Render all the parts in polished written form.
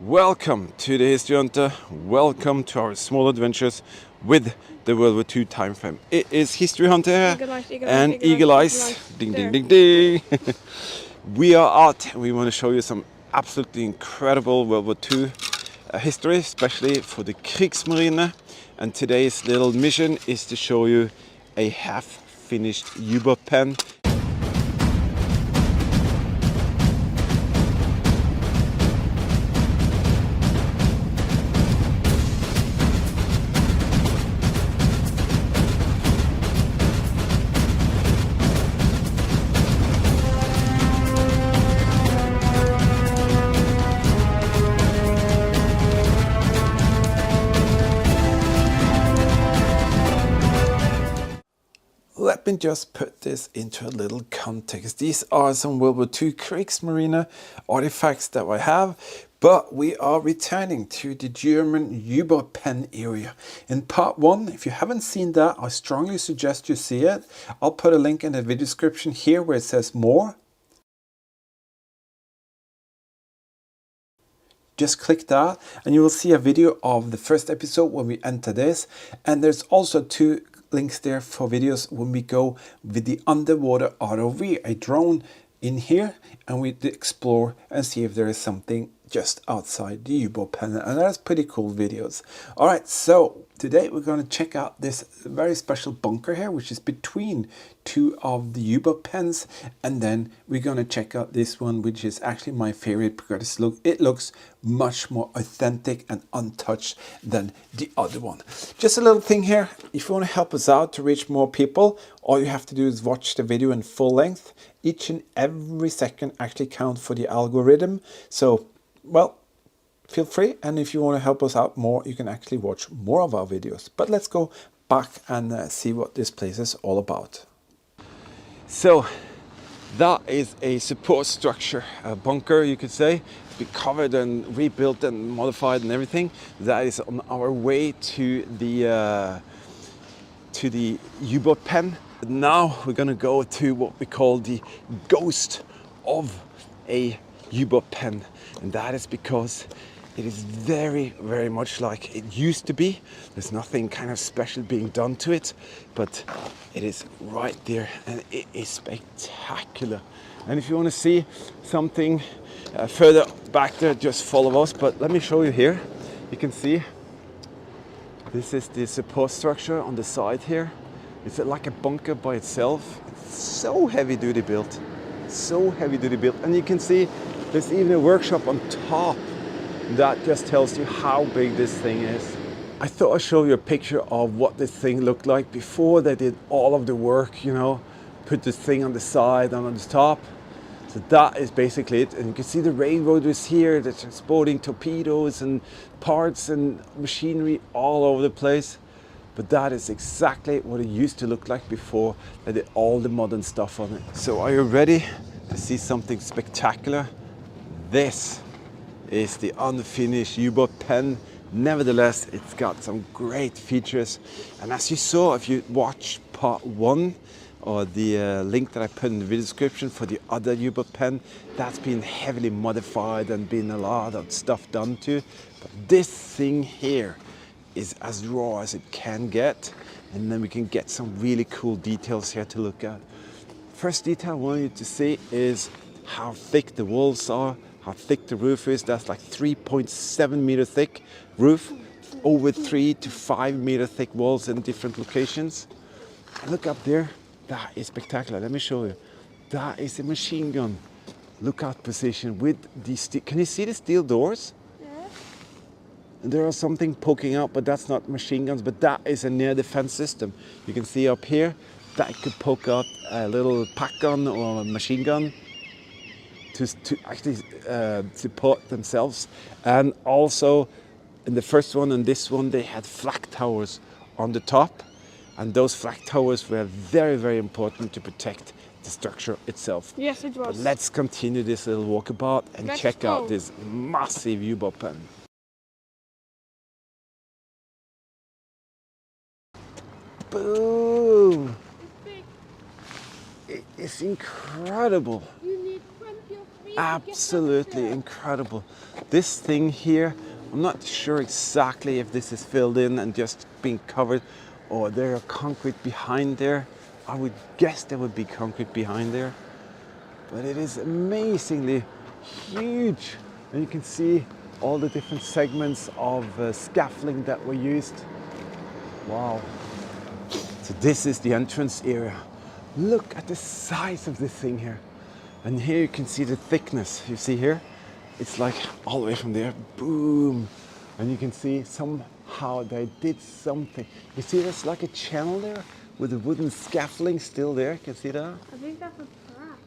Welcome to the History Hunter. Welcome to our small adventures with the World War II time frame. It is History Hunter and Eagle Eyes. Ding, ding, ding, ding. We are out and we want to show you some absolutely incredible World War II history, especially for the Kriegsmarine. And today's little mission is to show you a half-finished U-boat pen. Let me just put this into a little context. These are some World War II Kriegsmarine artifacts that I have, but we are returning to the German U-boat pen area. In part 1, if you haven't seen that, I strongly suggest you see it. I'll put a link in the video description here where it says more. Just click that and you will see a video of the first episode when we enter this, and there's also 2 links there for videos when we go with the underwater ROV, a drone in here, and we explore and see if there is something just outside the U-boat pen, and that's pretty cool videos. All right, so today we're going to check out this very special bunker here, which is between 2 of the U-boat pens, and then we're going to check out this one, which is actually my favorite because it looks much more authentic and untouched than the other one. Just a little thing here, if you want to help us out to reach more people, all you have to do is watch the video in full length. Each and every second actually counts for the algorithm, so well, feel free, and if you want to help us out more, you can actually watch more of our videos. But let's go back and see what this place is all about. So that is a support structure, a bunker you could say. It's been covered and rebuilt and modified and everything. That is on our way to the U-boat pen. Now we're gonna go to what we call the ghost of a U-boat pen, and that is because it is very, very much like it used to be. There's nothing kind of special being done to it, but it is right there and it is spectacular. And if you want to see something further back there, just follow us. But let me show you here. You can see this is the support structure on the side here. It's like a bunker by itself. It's so heavy duty built, so heavy duty built. And you can see there's even a workshop on top. That just tells you how big this thing is. I thought I'd show you a picture of what this thing looked like before they did all of the work, you know, put this thing on the side and on the top. So that is basically it. And you can see the railroaders here, they're transporting torpedoes and parts and machinery all over the place. But that is exactly what it used to look like before they did all the modern stuff on it. So are you ready to see something spectacular? This is the unfinished U-boat pen. Nevertheless, it's got some great features. And as you saw, if you watch part 1, or the link that I put in the video description for the other U-boat pen, that's been heavily modified and been a lot of stuff done to. But this thing here is as raw as it can get. And then we can get some really cool details here to look at. First detail I want you to see is how thick the walls are, how thick the roof is. That's like 3.7 meter thick roof, over 3 to 5 meter thick walls in different locations. Look up there, that is spectacular. Let me show you. That is a machine gun lookout position with the steel. Can you see the steel doors? Yeah. There are something poking out, but that's not machine guns, but that is a near defense system. You can see up here that could poke out a little pack gun or a machine gun to actually support themselves. And also in the first one and this one, they had flak towers on the top, and those flak towers were very, very important to protect the structure itself. Yes, it was. But let's continue this little walkabout and check out this massive U-boat pen. Boom! It's big. It is incredible. You need 20 or 3 Absolutely incredible. This thing here, I'm not sure exactly if this is filled in and just being covered, or there are concrete behind there. I would guess there would be concrete behind there. But it is amazingly huge. And you can see all the different segments of scaffolding that were used. Wow. So this is the entrance area. Look at the size of this thing here. And here you can see the thickness. You see here? It's like all the way from there, boom. And you can see somehow they did something. You see there's like a channel there with the wooden scaffolding still there. Can you see that? I think that's a trap.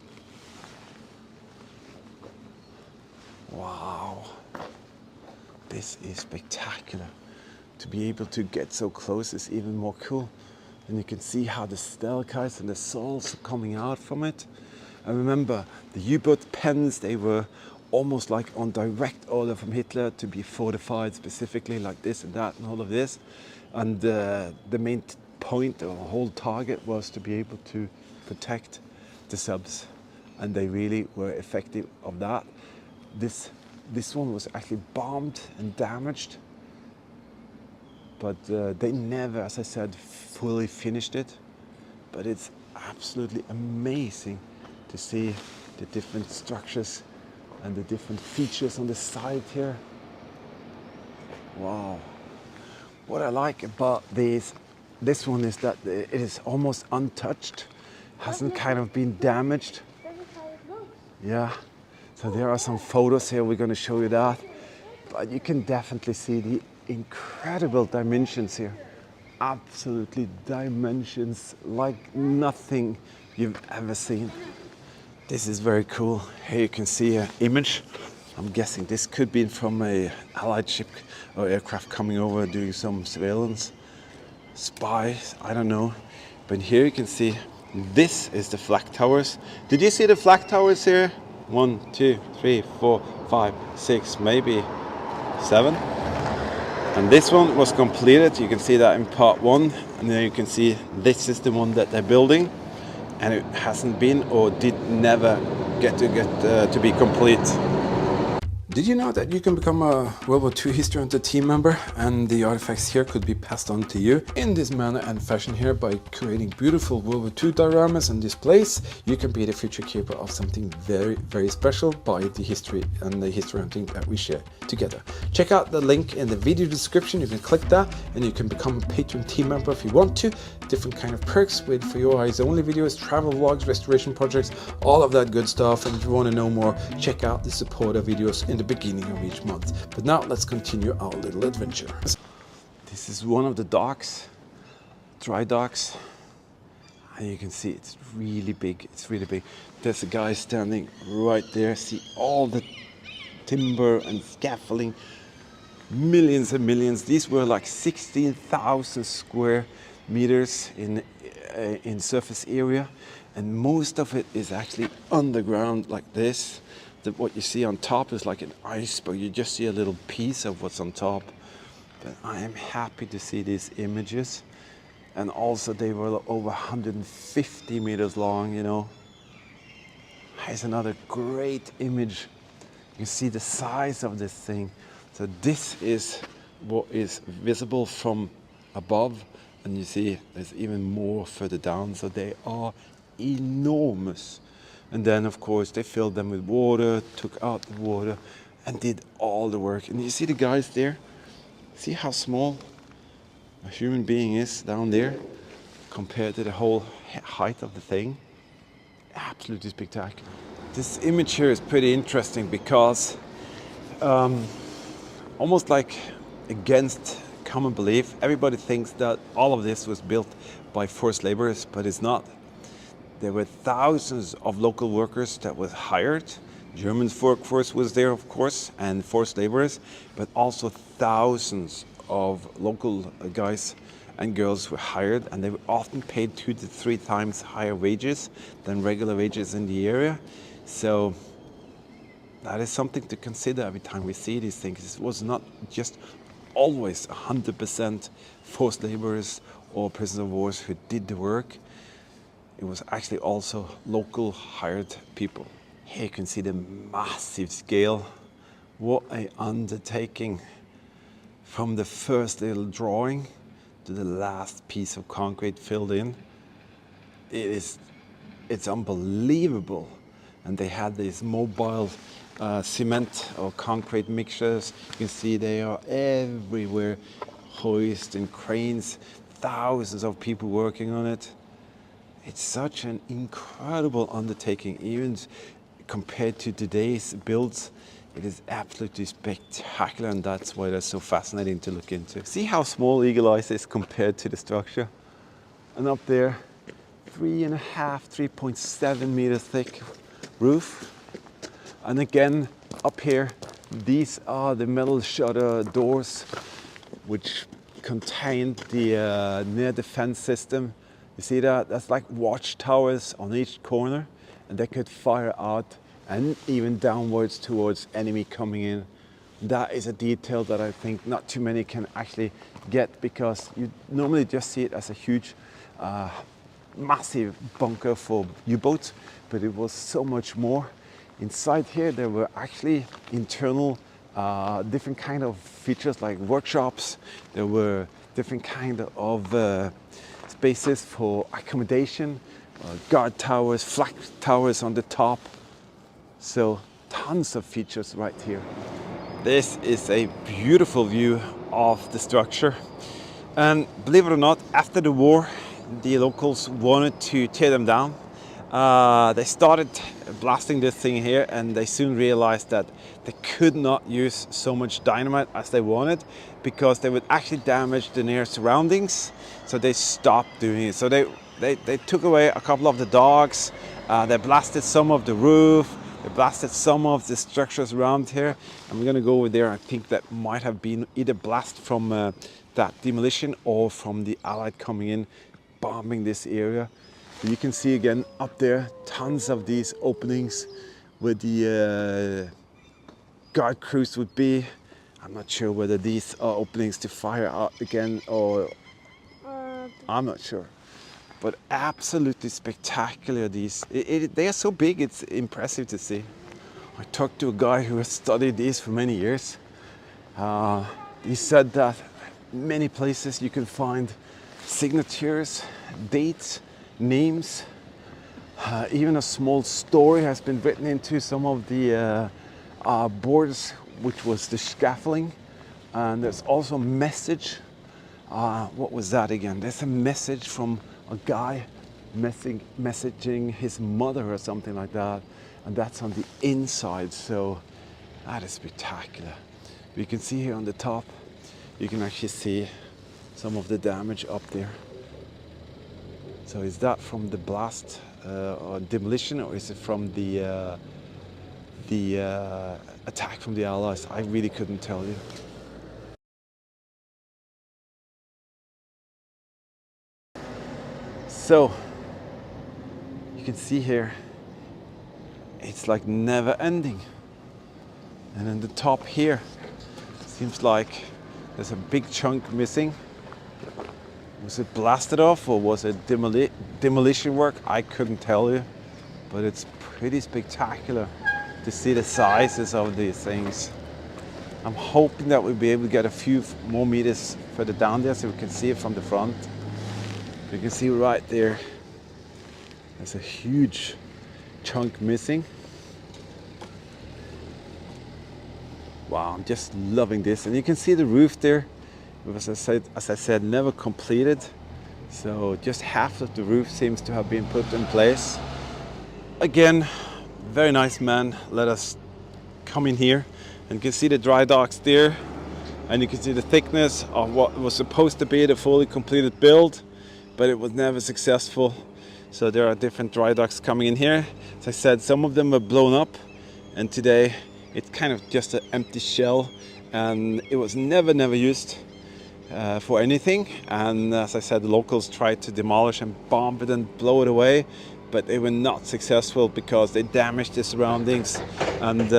Wow. This is spectacular. To be able to get so close is even more cool. And you can see how the stalactites and the sols are coming out from it. And remember, the U-boat pens, they were almost like on direct order from Hitler to be fortified specifically like this and that and all of this. And the main point or whole target was to be able to protect the subs. And they really were effective of that. This one was actually bombed and damaged. But they never, as I said, fully finished it. But it's absolutely amazing to see the different structures and the different features on the side here. Wow. What I like about this one is that it is almost untouched, hasn't kind of been damaged. Yeah. So there are some photos here, we're going to show you that. But you can definitely see the incredible dimensions here. Absolutely dimensions like nothing you've ever seen. This is very cool. Here you can see an image. I'm guessing this could be from a Allied ship or aircraft coming over doing some surveillance. Spies, I don't know. But here you can see this is the flak towers. Did you see the flak towers here? 1, 2, 3, 4, 5, 6, maybe 7. And this one was completed. You can see that in part 1. And then you can see this is the one that they're building. And it hasn't been or did never get to be complete. Did you know that you can become a WW2 History Hunter team member and the artifacts here could be passed on to you in this manner and fashion here by creating beautiful WW2 dioramas and displays? You can be the future keeper of something very, very special by the history and the history hunting that we share together. Check out the link in the video description. You can click that and you can become a Patreon team member if you want to. Different kind of perks with for your eyes only videos, travel vlogs, restoration projects, all of that good stuff. And if you want to know more, check out the supporter videos in the beginning of each month. But now let's continue our little adventure. This is one of the docks, dry docks. And you can see it's really big. It's really big. There's a guy standing right there. See all the timber and scaffolding. Millions and millions. These were like 16,000 square meters in surface area, and most of it is actually underground like this. What you see on top is like an iceberg. You just see a little piece of what's on top. But I am happy to see these images, and also they were over 150 meters long, you know. Here's another great image. You see the size of this thing. So this is what is visible from above. And you see there's even more further down, so they are enormous. And then of course they filled them with water, took out the water and did all the work. And you see the guys there? See how small a human being is down there compared to the whole height of the thing? Absolutely spectacular. This image here is pretty interesting because almost like against common belief, everybody thinks that all of this was built by forced laborers, but it's not. There were thousands of local workers that was hired. German workforce was there, of course, and forced laborers, but also thousands of local guys and girls were hired, and they were often paid 2 to 3 times higher wages than regular wages in the area. So that is something to consider every time we see these things. It was not just always 100% forced laborers or prisoners of war who did the work. It was actually also local hired people. Here you can see the massive scale. What a undertaking. From the first little drawing to the last piece of concrete filled in. It's unbelievable. And they had these mobile cement or concrete mixtures. You can see they are everywhere. Hoists and cranes, thousands of people working on it. It's such an incredible undertaking, even compared to today's builds. It is absolutely spectacular, and that's why they're so fascinating to look into. See how small Eagle Eyes is compared to the structure? And up there, 3.7 meters thick roof. And again, up here, these are the metal shutter doors which contain the near defense system. You see that? That's like watchtowers on each corner, and they could fire out and even downwards towards enemy coming in. That is a detail that I think not too many can actually get, because you normally just see it as a huge, massive bunker for U-boats, but it was so much more. Inside here there were actually internal different kind of features like workshops. There were different kind of spaces for accommodation, guard towers, flag towers on the top. So tons of features right here. This is a beautiful view of the structure. And believe it or not, after the war, the locals wanted to tear them down. They started blasting this thing here, and they soon realized that they could not use so much dynamite as they wanted, because they would actually damage the near surroundings. So they stopped doing it. So they took away a couple of the docks, they blasted some of the roof, they blasted some of the structures around here. And we're gonna go over there. I think that might have been either blast from that demolition or from the Allied coming in, bombing this area. But you can see again up there, tons of these openings where the guard crews would be. I'm not sure whether these are openings to fire out again, or I'm not sure. But absolutely spectacular, these. They are so big, it's impressive to see. I talked to a guy who has studied these for many years. He said that many places you can find signatures, dates, names, even a small story has been written into some of the boards, which was the scaffolding. And there's also a message. What was that again? There's a message from a guy messaging his mother or something like that, and that's on the inside. So that is spectacular. But you can see here on the top, you can actually see some of the damage up there. So is that from the blast or demolition, or is it from the attack from the Allies? I really couldn't tell you. So you can see here, it's like never ending. And in the top here, seems like there's a big chunk missing. Was it blasted off, or was it demolition work? I couldn't tell you, but it's pretty spectacular to see the sizes of these things. I'm hoping that we'll be able to get a few more meters further down there so we can see it from the front. You can see right there, there's a huge chunk missing. Wow, I'm just loving this. And you can see the roof there. As I said, never completed. So just half of the roof seems to have been put in place. Again, very nice man let us come in here, and you can see the dry docks there, and you can see the thickness of what was supposed to be the fully completed build, but it was never successful. So there are different dry docks coming in here. As I said, some of them were blown up, and today it's kind of just an empty shell, and it was never used for anything. And as I said, the locals tried to demolish and bomb it and blow it away, but they were not successful because they damaged the surroundings, and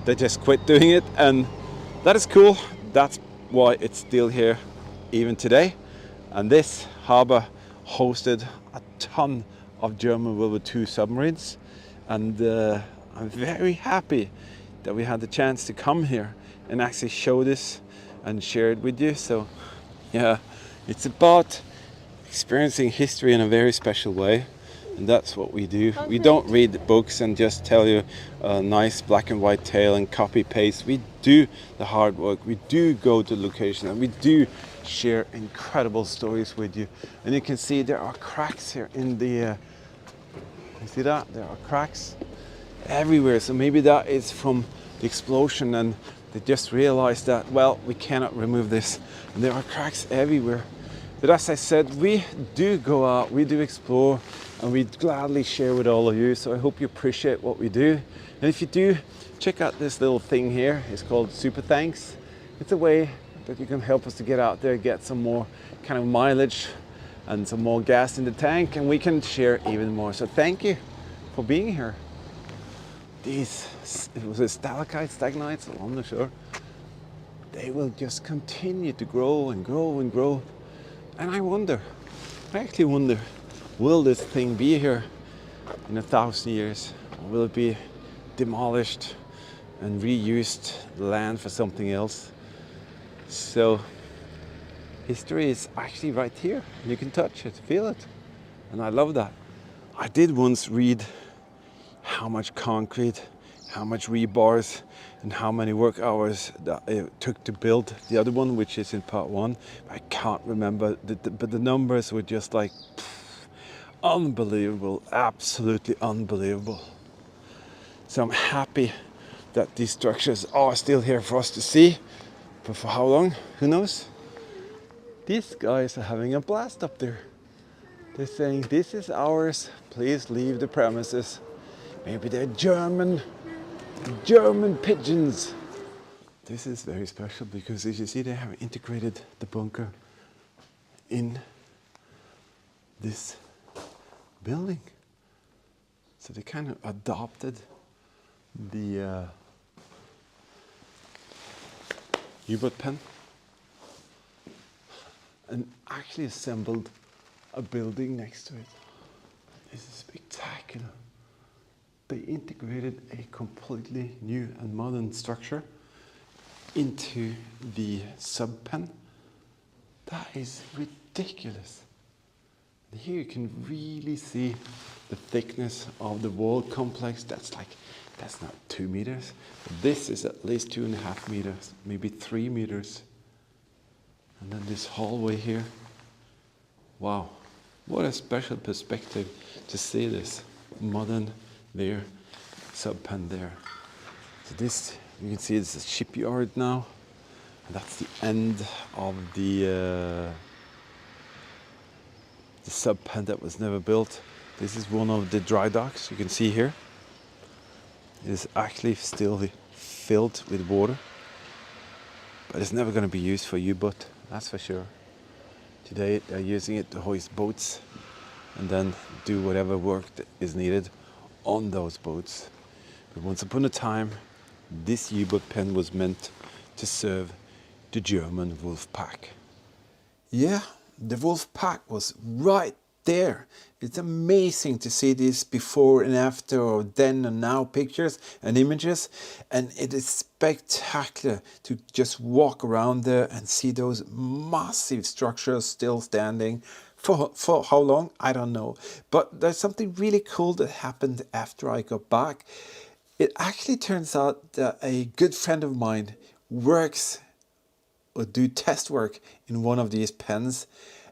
they just quit doing it. And that is cool. That's why it's still here even today. And this harbor hosted a ton of German WW2 submarines, and I'm very happy that we had the chance to come here and actually show this and share it with you. So yeah, it's about experiencing history in a very special way, and that's what we do. We don't read the books and just tell you a nice black and white tale and copy paste. We do the hard work. We do go to location, and we do share incredible stories with you. And you can see there are cracks here in the you see that? There are cracks everywhere. So maybe that is from the explosion, and they just realized that, well, we cannot remove this. And there are cracks everywhere. But as I said, we do go out, we do explore, and we gladly share with all of you. So I hope you appreciate what we do. And if you do, check out this little thing here. It's called Super Thanks. It's a way that you can help us to get out there, get some more kind of mileage and some more gas in the tank, and we can share even more. So thank you for being here. These, it was a stalactites, stagnites, I'm not sure. They will just continue to grow and grow and grow. And I actually wonder, will this thing be here in 1,000 years? Or will it be demolished and reused land for something else? So history is actually right here. You can touch it, feel it. And I love that. I did once read how much concrete, how much rebars, and how many work hours that it took to build the other one, which is in part 1. I can't remember, but the numbers were just like unbelievable, absolutely unbelievable. So I'm happy that these structures are still here for us to see, but for how long, who knows? These guys are having a blast up there. They're saying, this is ours, please leave the premises. Maybe they're German pigeons. This is very special because, as you see, they have integrated the bunker in this building. So they kind of adopted the U-boat pen and actually assembled a building next to it. This is spectacular. They integrated a completely new and modern structure into the sub-pen. That is ridiculous. And here you can really see the thickness of the wall complex. That's not 2 meters. This is at least 2.5 meters, maybe 3 meters. And then this hallway here. Wow, what a special perspective to see this modern there, sub-pen there. So this, you can see it's a shipyard now. And that's the end of the sub-pen that was never built. This is one of the dry docks you can see here. It is actually still filled with water, but it's never going to be used for U-boat, that's for sure. Today they're using it to hoist boats and then do whatever work that is needed on those boats. But once upon a time, this U-boat pen was meant to serve the German Wolfpack. Yeah, the Wolfpack was right there. It's amazing to see this before and after, or then and now pictures and images, and it is spectacular to just walk around there and see those massive structures still standing. For how long, I don't know, but there's something really cool that happened after I got back. It actually turns out that a good friend of mine works or do test work in one of these pens.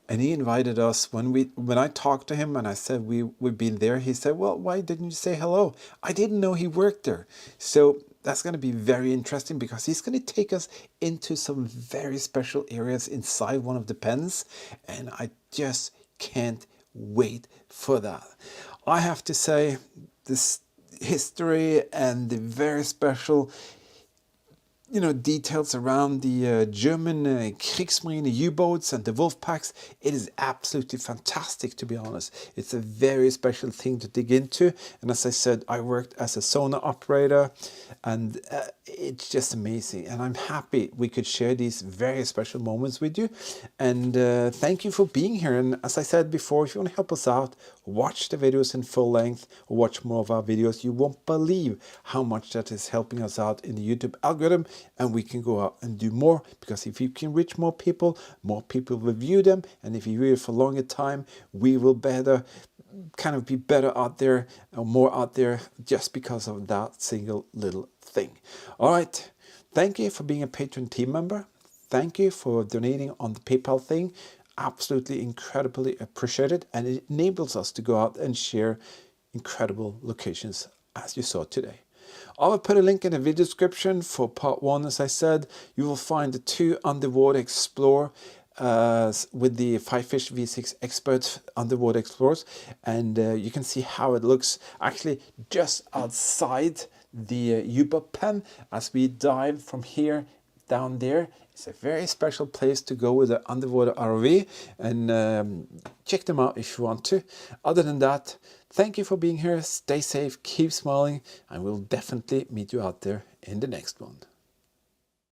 And he invited us when I talked to him and I said we've been there. He said, well, why didn't you say hello? I didn't know he worked there. So that's going to be very interesting because he's going to take us into some very special areas inside one of the pens. And I just can't wait for that. I have to say, this history and the very special details around the German Kriegsmarine U-boats and the Wolfpacks. It is absolutely fantastic, to be honest. It's a very special thing to dig into. And as I said, I worked as a sonar operator, and it's just amazing. And I'm happy we could share these very special moments with you. And thank you for being here. And as I said before, if you want to help us out, watch the videos in full length or watch more of our videos. You won't believe how much that is helping us out in the YouTube algorithm, and we can go out and do more, because if you can reach more people will view them, and if you view it for a longer time, we will be better out there, or more out there, just because of that single little thing. All right, thank you for being a Patreon team member. Thank you for donating on the PayPal thing. Absolutely incredibly appreciated, and it enables us to go out and share incredible locations as you saw today. I will put a link in the video description for part 1. As I said, you will find the 2 underwater explore with the Fifish V6 Expert underwater explorers, and you can see how it looks actually just outside the U-boat pen as we dive from here down there. It's a very special place to go with the underwater ROV, and check them out if you want to. Other than that, thank you for being here. Stay safe, keep smiling, and we'll definitely meet you out there in the next one.